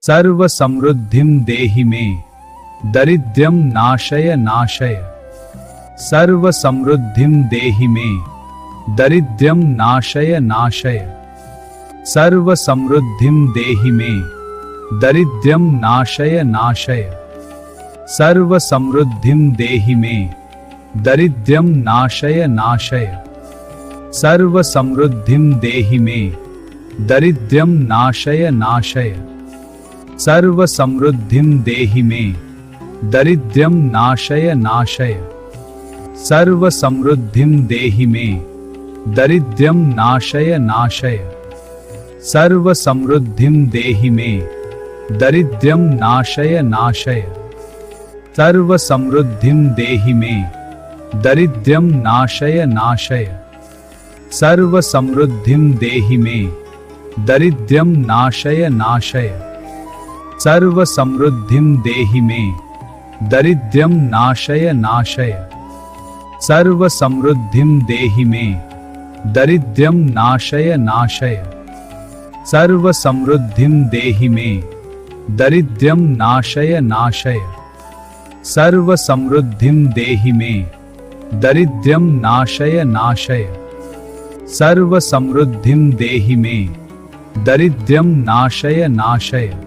सर्व समृद्धिं देहि मे, दरिद्र्यं नाशय नाशय। सर्व समृद्धिं देहि मे, दरिद्र्यं नाशय नाशय। सर्व समृद्धिं देहि मे, दरिद्र्यं नाशय नाशय। सर्व समृद्धिं देहि मे, दरिद्र्यं नाशय नाशय। सर्व समृद्धिं देहि मे, दरिद्र्यं नाशय नाशय। सर्व समृद्धिं देहि मे, दरिद्र्यं नाशय नाशय। सर्व समृद्धिं देहि मे, दरिद्र्यं नाशय नाशय। सर्व समृद्धिं देहि मे, दरिद्र्यं नाशय नाशय। सर्व समृद्धिं देहि मे, दरिद्र्यं नाशय नाशय। सर्व समृद्धिं देहि मे, दरिद्र्यं नाशय नाशय। सर्व समृद्धिं देहि मे, दरिद्र्यं नाशय नाशय। सर्व समृद्धिं देहि मे, दरिद्र्यं नाशय नाशय। सर्व समृद्धिं देहि मे, दरिद्र्यं नाशय नाशय। सर्व समृद्धिं देहि मे, दरिद्र्यं नाशय नाशय। सर्व समृद्धिं देहि मे, दरिद्र्यं नाशय नाशय।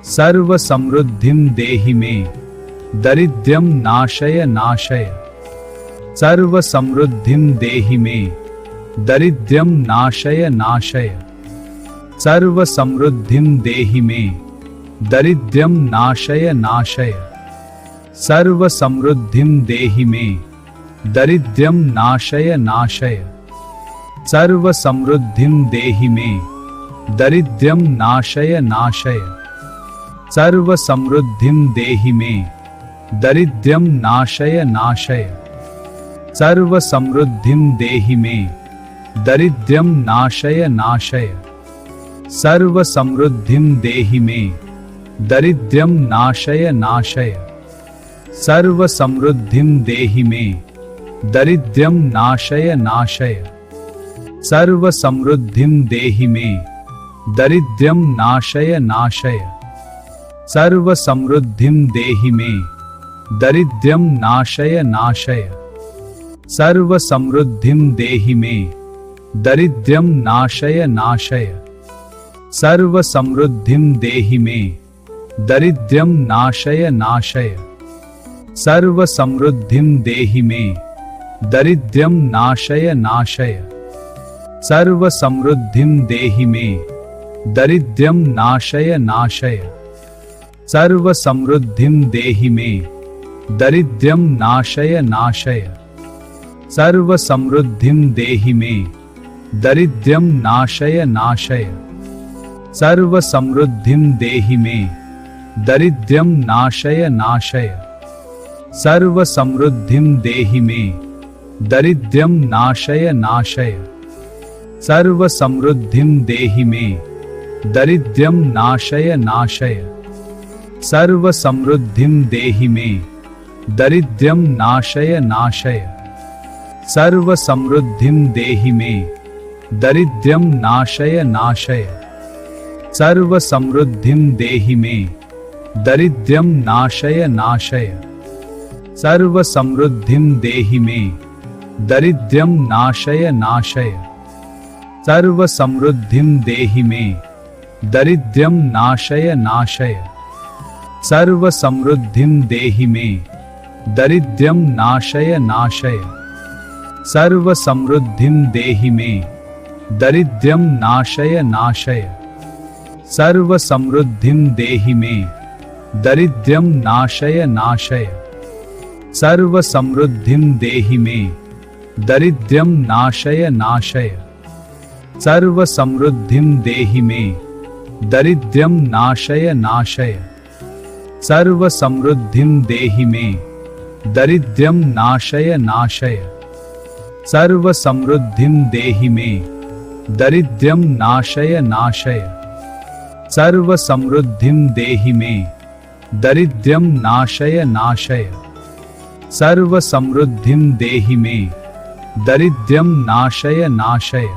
सर्व समृद्धिं देहि मे, दरिद्र्यं नाशय नाशय। सर्व समृद्धिं देहि मे, दरिद्र्यं नाशय नाशय। सर्व समृद्धिं देहि मे, दरिद्र्यं नाशय नाशय। सर्व समृद्धिं देहि मे, दरिद्र्यं नाशय नाशय। सर्व समृद्धिं देहि मे, दरिद्र्यं नाशय नाशय। सर्व समृद्धिं देहि मे, दरिद्र्यं नाशय नाशय। सर्व समृद्धिं देहि मे, दरिद्र्यं नाशय नाशय। सर्व समृद्धिं देहि मे, दरिद्र्यं नाशय नाशय। सर्व समृद्धिं देहि मे, दरिद्र्यं नाशय नाशय। सर्व समृद्धिं देहि मे, दरिद्र्यं नाशय नाशय। सर्व समृद्धिं देहि मे, दरिद्र्यं नाशय नाशय। सर्व समृद्धिं देहि मे, दरिद्र्यं नाशय नाशय। सर्व समृद्धिं देहि मे, दरिद्र्यं नाशय नाशय। सर्व समृद्धिं देहि मे, दरिद्र्यं नाशय नाशय। सर्व समृद्धिं देहि मे, दरिद्र्यं नाशय नाशय। सर्व समृद्धिं देहि मे, दरिद्र्यं नाशय नाशय। सर्व समृद्धिं देहि मे, दरिद्र्यं नाशय नाशय। सर्व समृद्धिं देहि मे, दरिद्र्यं नाशय नाशय। सर्व समृद्धिं देहि मे, दरिद्र्यं नाशय नाशय। सर्व समृद्धिं देहि मे, दरिद्र्यं नाशय नाशय। सर्व समृद्धिं देहि मे, दरिद्र्यं नाशय नाशय। सर्व समृद्धिं देहि मे, दरिद्र्यं नाशय नाशय। सर्व समृद्धिं देहि मे, दरिद्र्यं नाशय नाशय। सर्व समृद्धिं देहि मे, दरिद्र्यं नाशय नाशय। सर्व समृद्धिं देहि मे, दरिद्र्यं नाशय नाशय। सर्व समृद्धिं देहि मे, दरिद्र्यं नाशय नाशय। सर्व समृद्धिं देहि मे, दरिद्र्यं नाशय नाशय। सर्व समृद्धिं देहि मे, दरिद्र्यं नाशय नाशय। सर्व समृद्धिं देहि मे, दरिद्र्यं नाशय नाशय। सर्व समृद्धिं देहि मे, दरिद्र्यं नाशय नाशय। सर्व समृद्धिं देहि मे, दरिद्र्यं नाशय नाशय। सर्व समृद्धिं देहि मे, दरिद्र्यं नाशय नाशय। सर्व समृद्धिं देहि मे, दरिद्र्यं नाशय नाशय। सर्व समृद्धिं देहि मे, दरिद्र्यं नाशय नाशय।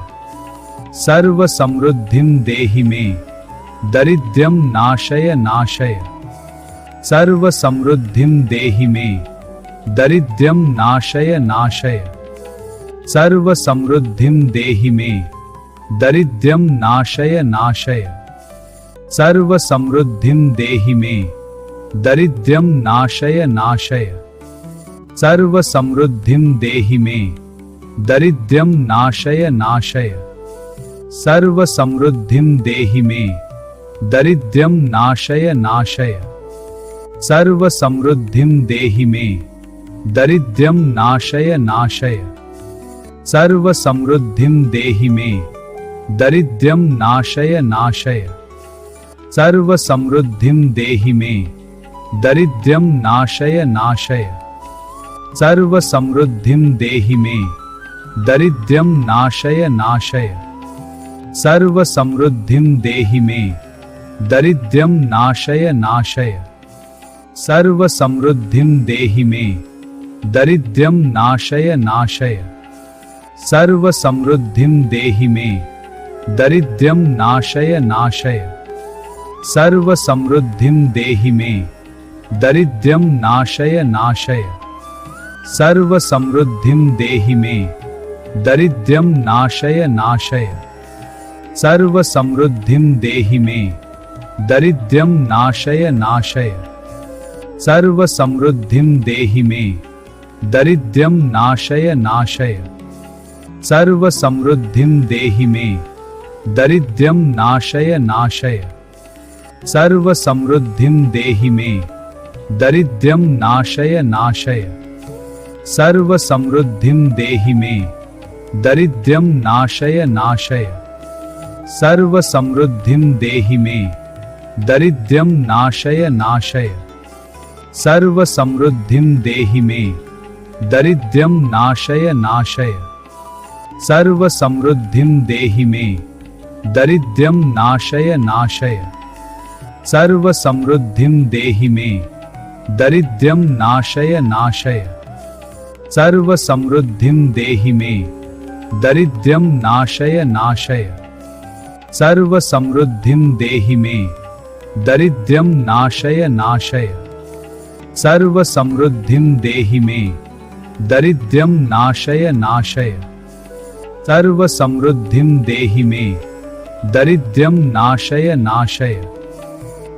सर्व समृद्धिं देहि मे, दरिद्र्यं नाशय नाशय। सर्व समृद्धिं देहि मे, दरिद्र्यं नाशय नाशय। सर्व समृद्धिं देहि मे, दरिद्र्यं नाशय नाशय। सर्व समृद्धिं देहि मे, दरिद्र्यं नाशय नाशय। सर्व समृद्धिं देहि मे, दरिद्र्यं नाशय नाशय। सर्व समृद्धिं देहि मे, दरिद्र्यं नाशय नाशय। सर्व समृद्धिं देहि मे, दरिद्र्यं नाशय नाशय। सर्व समृद्धिं देहि मे, दरिद्र्यं नाशय नाशय। सर्व समृद्धिं देहि मे, दरिद्र्यं नाशय नाशय। सर्व समृद्धिं देहि मे, दरिद्र्यं नाशय नाशय। सर्व समृद्धिं देहि मे, दरिद्र्यं नाशय नाशय। सर्व समृद्धिं देहि मे, दरिद्र्यं नाशय नाशय। सर्व समृद्धिं देहि मे, दरिद्र्यं नाशय नाशय। सर्व समृद्धिं देहि मे, दरिद्र्यं नाशय नाशय। सर्व समृद्धिं देहि मे, दरिद्र्यं नाशय नाशय। सर्व समृद्धिं देहि मे, दरिद्र्यं नाशय नाशय। सर्व समृद्धिं देहि मे, दरिद्र्यं नाशय नाशय। सर्व समृद्धिं देहि मे, दरिद्र्यं नाशय नाशय। सर्व समृद्धिं देहि मे, दरिद्र्यं नाशय नाशय। सर्व समृद्धिं देहि मे, दरिद्र्यं नाशय नाशय। सर्व समृद्धिं देहि मे, दरिद्र्यं नाशय नाशय। सर्व समृद्धिं देहि मे, दरिद्र्यं नाशय नाशय। सर्व समृद्धिं देहि मे, दरिद्र्यं नाशय नाशय। सर्व समृद्धिं देहि मे, दरिद्र्यं नाशय नाशय। सर्व समृद्धिं देहि मे, दरिद्र्यं नाशय नाशय। सर्व समृद्धिं देहि मे, दरिद्र्यं नाशय नाशय। सर्व समृद्धिं देहि मे, दरिद्र्यं नाशय नाशय। सर्व समृद्धिं देहि मे, दरिद्र्यं नाशय नाशय। सर्व समृद्धिं देहि मे, दरिद्र्यं नाशय नाशय।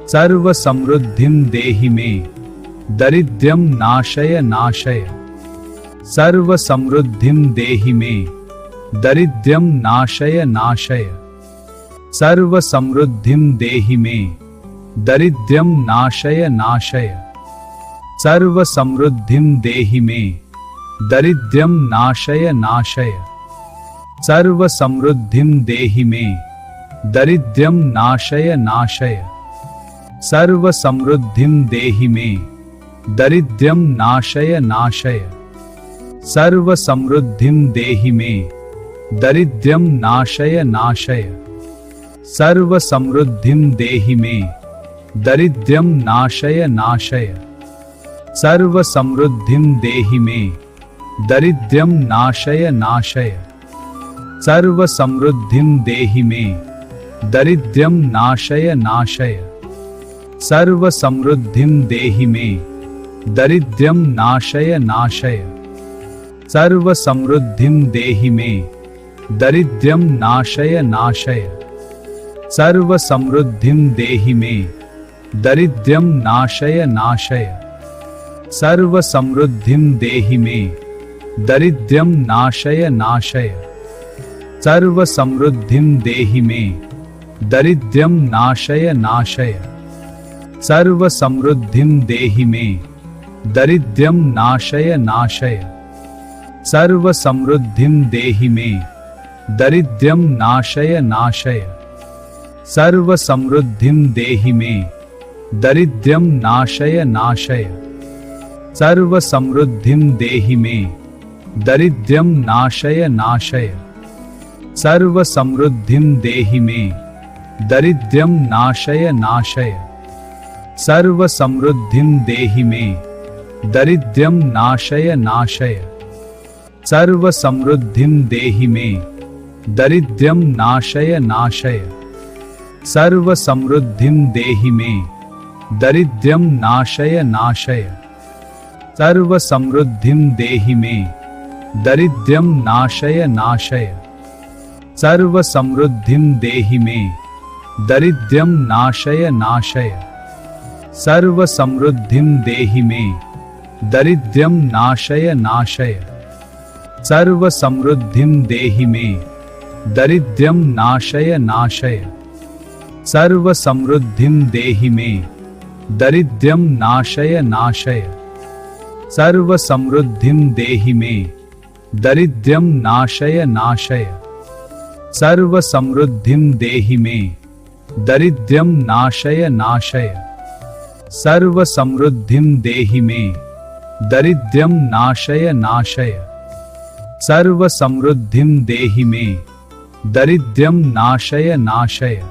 सर्व समृद्धिं देहि मे, दरिद्र्यं नाशय नाशय। सर्व समृद्धिं देहि मे, दरिद्र्यं नाशय नाशय। सर्व समृद्धिं देहि मे, दरिद्र्यं नाशय नाशय। सर्व समृद्धिं देहि मे, दरिद्र्यं नाशय नाशय। सर्व समृद्धिं देहि मे, दरिद्र्यं नाशय नाशय। सर्व समृद्धिं देहि मे, दरिद्र्यं नाशय नाशय। सर्व समृद्धिं देहि मे, दरिद्र्यं नाशय नाशय। सर्व समृद्धिं देहि मे, दरिद्र्यं नाशय नाशय। सर्व समृद्धिं देहि मे, दरिद्र्यं नाशय नाशय। सर्व समृद्धिं देहि मे, दरिद्र्यं नाशय नाशय। सर्व समृद्धिं देहि मे, दरिद्र्यं नाशय नाशय। सर्व समृद्धिं देहि मे, दरिद्र्यं नाशय नाशय। सर्व समृद्धिं देहि मे, दरिद्र्यं नाशय नाशय। सर्व समृद्धिं देहि मे, दरिद्र्यं नाशय नाशय। सर्व समृद्धिं देहि मे, दरिद्र्यं नाशय नाशय। सर्व समृद्धिं देहि मे, दरिद्र्यं नाशय नाशय। सर्व समृद्धिं देहि मे, दरिद्र्यं नाशय नाशय। सर्व समृद्धिं देहि मे, दरिद्र्यं नाशय नाशय। सर्व समृद्धिं देहि मे, दरिद्र्यं नाशय नाशय। सर्व समृद्धिं देहि मे, दरिद्र्यं नाशय नाशय। सर्व समृद्धिं देहि मे, दरिद्र्यं नाशय नाशय। सर्व समृद्धिं देहि मे, दरिद्र्यं नाशय नाशय। सर्व समृद्धिं देहि मे, दरिद्र्यं नाशय नाशय। सर्व समृद्धिं देहि मे, दरिद्र्यं नाशय नाशय। सर्व समृद्धिं देहि मे, दरिद्र्यं नाशय नाशय। सर्व समृद्धिं देहि मे, दरिद्र्यं नाशय नाशय। सर्व समृद्धिं देहि मे, दरिद्र्यं नाशय नाशय। सर्व समृद्धिं देहि मे, दरिद्र्यं नाशय नाशय। सर्व समृद्धिं देहि मे, दरिद्र्यं नाशय नाशय। सर्व समृद्धिं देहि मे, दरिद्र्यं नाशय नाशय। सर्व समृद्धिं देहि मे, दरिद्र्यं नाशय नाशय।